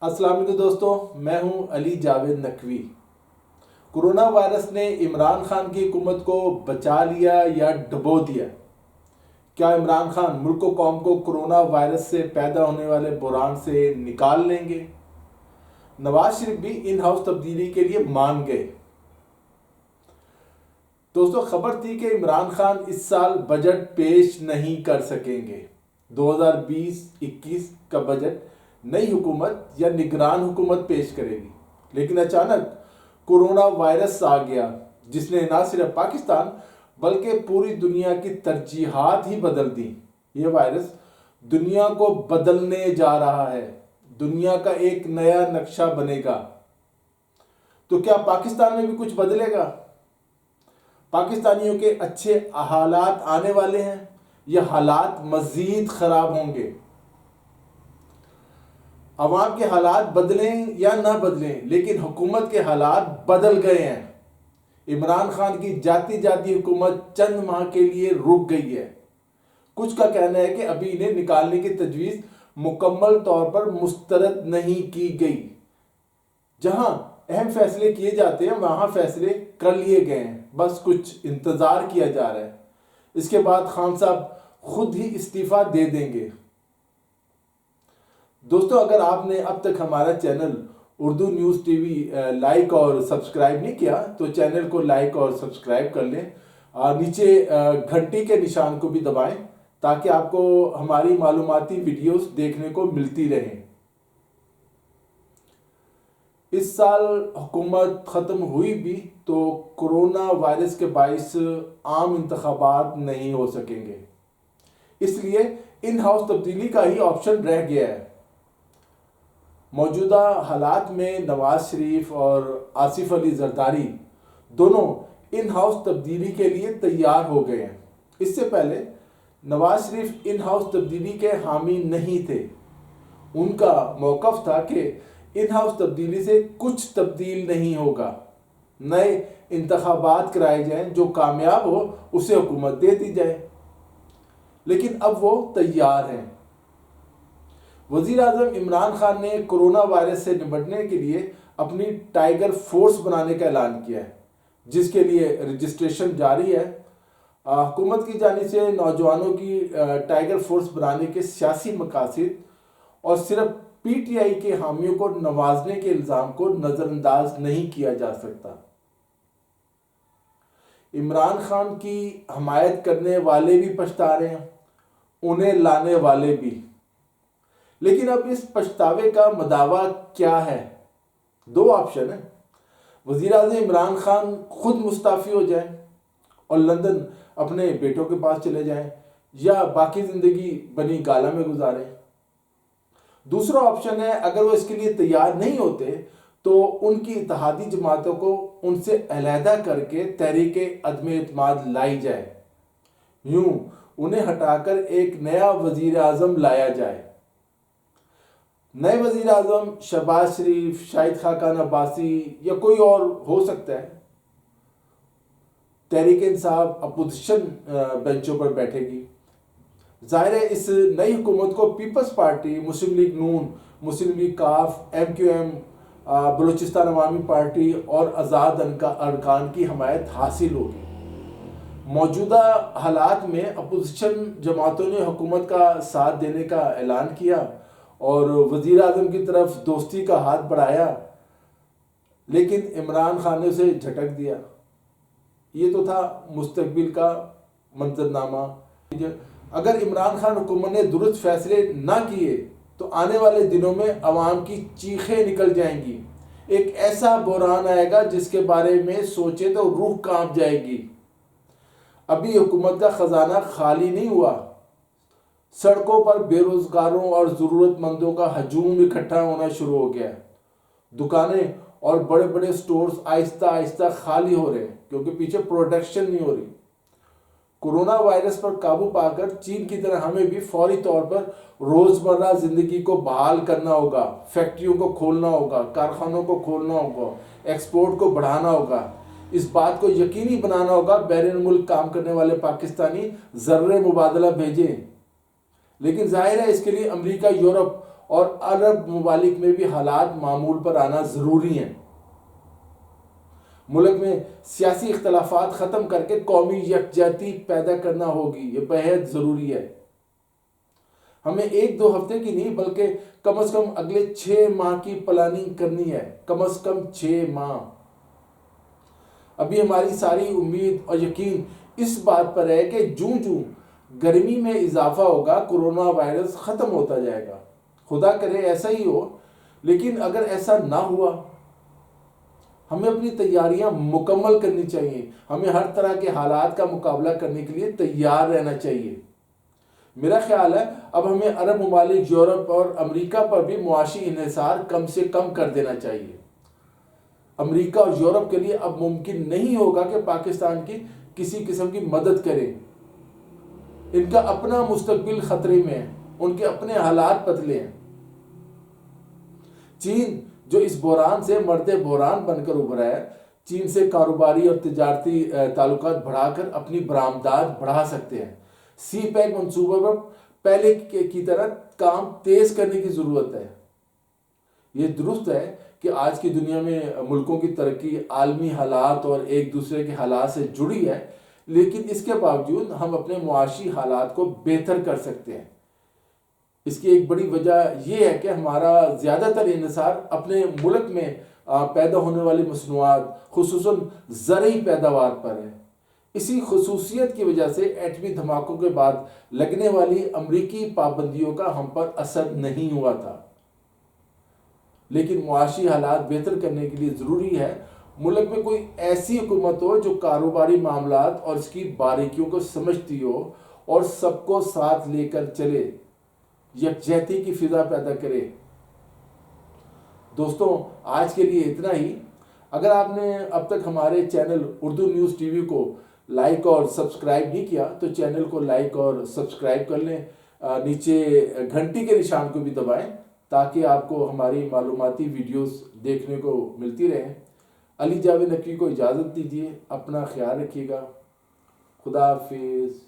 السلام علیکم دوستو، میں ہوں علی جاوید نقوی۔ کرونا وائرس نے عمران خان کی حکومت کو بچا لیا یا ڈبو دیا؟ کیا عمران خان ملک و قوم کو کرونا وائرس سے پیدا ہونے والے بحران سے نکال لیں گے؟ نواز شریف بھی ان ہاؤس تبدیلی کے لیے مان گئے۔ دوستو، خبر تھی کہ عمران خان اس سال بجٹ پیش نہیں کر سکیں گے۔ 2020-21 کا بجٹ نئی حکومت یا نگران حکومت پیش کرے گی، لیکن اچانک کورونا وائرس آ گیا جس نے نہ صرف پاکستان بلکہ پوری دنیا کی ترجیحات ہی بدل دی۔ یہ وائرس دنیا کو بدلنے جا رہا ہے، دنیا کا ایک نیا نقشہ بنے گا۔ تو کیا پاکستان میں بھی کچھ بدلے گا؟ پاکستانیوں کے اچھے حالات آنے والے ہیں یا حالات مزید خراب ہوں گے؟ عوام کے حالات بدلیں یا نہ بدلیں، لیکن حکومت کے حالات بدل گئے ہیں۔ عمران خان کی جاتی حکومت چند ماہ کے لیے رک گئی ہے۔ کچھ کا کہنا ہے کہ ابھی انہیں نکالنے کی تجویز مکمل طور پر مسترد نہیں کی گئی۔ جہاں اہم فیصلے کیے جاتے ہیں وہاں فیصلے کر لیے گئے ہیں، بس کچھ انتظار کیا جا رہا ہے۔ اس کے بعد خان صاحب خود ہی استعفیٰ دے دیں گے۔ دوستو، اگر آپ نے اب تک ہمارا چینل اردو نیوز ٹی وی لائک اور سبسکرائب نہیں کیا تو چینل کو لائک اور سبسکرائب کر لیں، نیچے گھنٹی کے نشان کو بھی دبائیں تاکہ آپ کو ہماری معلوماتی ویڈیوز دیکھنے کو ملتی رہیں۔ اس سال حکومت ختم ہوئی بھی تو کرونا وائرس کے باعث عام انتخابات نہیں ہو سکیں گے، اس لیے ان ہاؤس تبدیلی کا ہی آپشن رہ گیا ہے۔ موجودہ حالات میں نواز شریف اور آصف علی زرداری دونوں ان ہاؤس تبدیلی کے لیے تیار ہو گئے ہیں۔ اس سے پہلے نواز شریف ان ہاؤس تبدیلی کے حامی نہیں تھے۔ ان کا موقف تھا کہ ان ہاؤس تبدیلی سے کچھ تبدیل نہیں ہوگا، نئے انتخابات کرائے جائیں، جو کامیاب ہو اسے حکومت دے دی جائے۔ لیکن اب وہ تیار ہیں۔ وزیر اعظم عمران خان نے کرونا وائرس سے نمٹنے کے لیے اپنی ٹائیگر فورس بنانے کا اعلان کیا ہے، جس کے لیے رجسٹریشن جاری ہے۔ حکومت کی جانب سے نوجوانوں کی ٹائیگر فورس بنانے کے سیاسی مقاصد اور صرف پی ٹی آئی کے حامیوں کو نوازنے کے الزام کو نظر انداز نہیں کیا جا سکتا۔ عمران خان کی حمایت کرنے والے بھی پچھتا رہے ہیں، انہیں لانے والے بھی۔ لیکن اب اس پچھتاوے کا مداوع کیا ہے؟ دو آپشن ہیں۔ وزیر اعظم عمران خان خود مستعفی ہو جائیں اور لندن اپنے بیٹوں کے پاس چلے جائیں، یا باقی زندگی بنی گالہ میں گزاریں۔ دوسرا آپشن ہے، اگر وہ اس کے لیے تیار نہیں ہوتے تو ان کی اتحادی جماعتوں کو ان سے علیحدہ کر کے تحریک عدم اعتماد لائی جائے، یوں انہیں ہٹا کر ایک نیا وزیر اعظم لایا جائے۔ نئے وزیر اعظم شہباز شریف، شاہد خاقان عباسی یا کوئی اور ہو سکتا ہے۔ تحریک انصاف اپوزیشن بینچوں پر بیٹھے گی۔ ظاہر ہے اس نئی حکومت کو پیپلز پارٹی، مسلم لیگ نون، مسلم لیگ کاف، ایم کیو ایم، بلوچستان عوامی پارٹی اور آزاد ارکان کی حمایت حاصل ہوگی۔ موجودہ حالات میں اپوزیشن جماعتوں نے حکومت کا ساتھ دینے کا اعلان کیا اور وزیر اعظم کی طرف دوستی کا ہاتھ بڑھایا، لیکن عمران خان نے اسے جھٹک دیا۔ یہ تو تھا مستقبل کا منظرنامہ۔ اگر عمران خان حکومت نے درست فیصلے نہ کیے تو آنے والے دنوں میں عوام کی چیخیں نکل جائیں گی۔ ایک ایسا بحران آئے گا جس کے بارے میں سوچے تو روح کانپ جائے گی۔ ابھی حکومت کا خزانہ خالی نہیں ہوا، سڑکوں پر بے روزگاروں اور ضرورت مندوں کا ہجوم اکٹھا ہونا شروع ہو گیا ہے۔ دکانیں اور بڑے بڑے سٹورز آہستہ آہستہ خالی ہو رہے ہیں کیونکہ پیچھے پروڈکشن نہیں ہو رہی۔ کورونا وائرس پر قابو پا کر چین کی طرح ہمیں بھی فوری طور پر روزمرہ زندگی کو بحال کرنا ہوگا، فیکٹریوں کو کھولنا ہوگا، کارخانوں کو کھولنا ہوگا، ایکسپورٹ کو بڑھانا ہوگا۔ اس بات کو یقینی بنانا ہوگا بیرون ملک کام کرنے والے پاکستانی زر مبادلہ بھیجیں۔ لیکن ظاہر ہے اس کے لیے امریکہ، یورپ اور عرب ممالک میں بھی حالات معمول پر آنا ضروری ہیں۔ ملک میں سیاسی اختلافات ختم کر کے قومی یکجہتی پیدا کرنا ہوگی، یہ بہت ضروری ہے۔ ہمیں 1-2 ہفتے کی نہیں بلکہ کم از کم اگلے 6 ماہ کی پلاننگ کرنی ہے، کم از کم 6 ماہ۔ ابھی ہماری ساری امید اور یقین اس بات پر ہے کہ جوں جوں گرمی میں اضافہ ہوگا کورونا وائرس ختم ہوتا جائے گا۔ خدا کرے ایسا ہی ہو، لیکن اگر ایسا نہ ہوا ہمیں اپنی تیاریاں مکمل کرنی چاہیے۔ ہمیں ہر طرح کے حالات کا مقابلہ کرنے کے لیے تیار رہنا چاہیے۔ میرا خیال ہے اب ہمیں عرب ممالک، یورپ اور امریکہ پر بھی معاشی انحصار کم سے کم کر دینا چاہیے۔ امریکہ اور یورپ کے لیے اب ممکن نہیں ہوگا کہ پاکستان کی کسی قسم کی مدد کریں۔ ان کا اپنا مستقبل خطرے میں ہے، ان کے اپنے حالات پتلے ہیں۔ چین جو اس بحران سے مرد بحران بن کر ابھرا ہے، چین سے کاروباری اور تجارتی تعلقات بڑھا کر اپنی برآمدات بڑھا سکتے ہیں۔ سی پیک منصوبہ پر پہلے کی طرح کام تیز کرنے کی ضرورت ہے۔ یہ درست ہے کہ آج کی دنیا میں ملکوں کی ترقی عالمی حالات اور ایک دوسرے کے حالات سے جڑی ہے، لیکن اس کے باوجود ہم اپنے معاشی حالات کو بہتر کر سکتے ہیں۔ اس کی ایک بڑی وجہ یہ ہے کہ ہمارا زیادہ تر انحصار اپنے ملک میں پیدا ہونے والی مصنوعات، خصوصاً زرعی پیداوار پر ہے۔ اسی خصوصیت کی وجہ سے ایٹمی دھماکوں کے بعد لگنے والی امریکی پابندیوں کا ہم پر اثر نہیں ہوا تھا۔ لیکن معاشی حالات بہتر کرنے کے لیے ضروری ہے ملک میں کوئی ایسی حکومت ہو جو کاروباری معاملات اور اس کی باریکیوں کو سمجھتی ہو اور سب کو ساتھ لے کر چلے، یکجہتی کی فضا پیدا کرے۔ دوستوں، آج کے لیے اتنا ہی۔ اگر آپ نے اب تک ہمارے چینل اردو نیوز ٹی وی کو لائک اور سبسکرائب نہیں کیا تو چینل کو لائک اور سبسکرائب کر لیں، نیچے گھنٹی کے نشان کو بھی دبائیں تاکہ آپ کو ہماری معلوماتی ویڈیوز دیکھنے کو ملتی رہیں۔ علی جاوید نقوی کو اجازت دیجیے، اپنا خیال رکھیے گا۔ خدا حافظ۔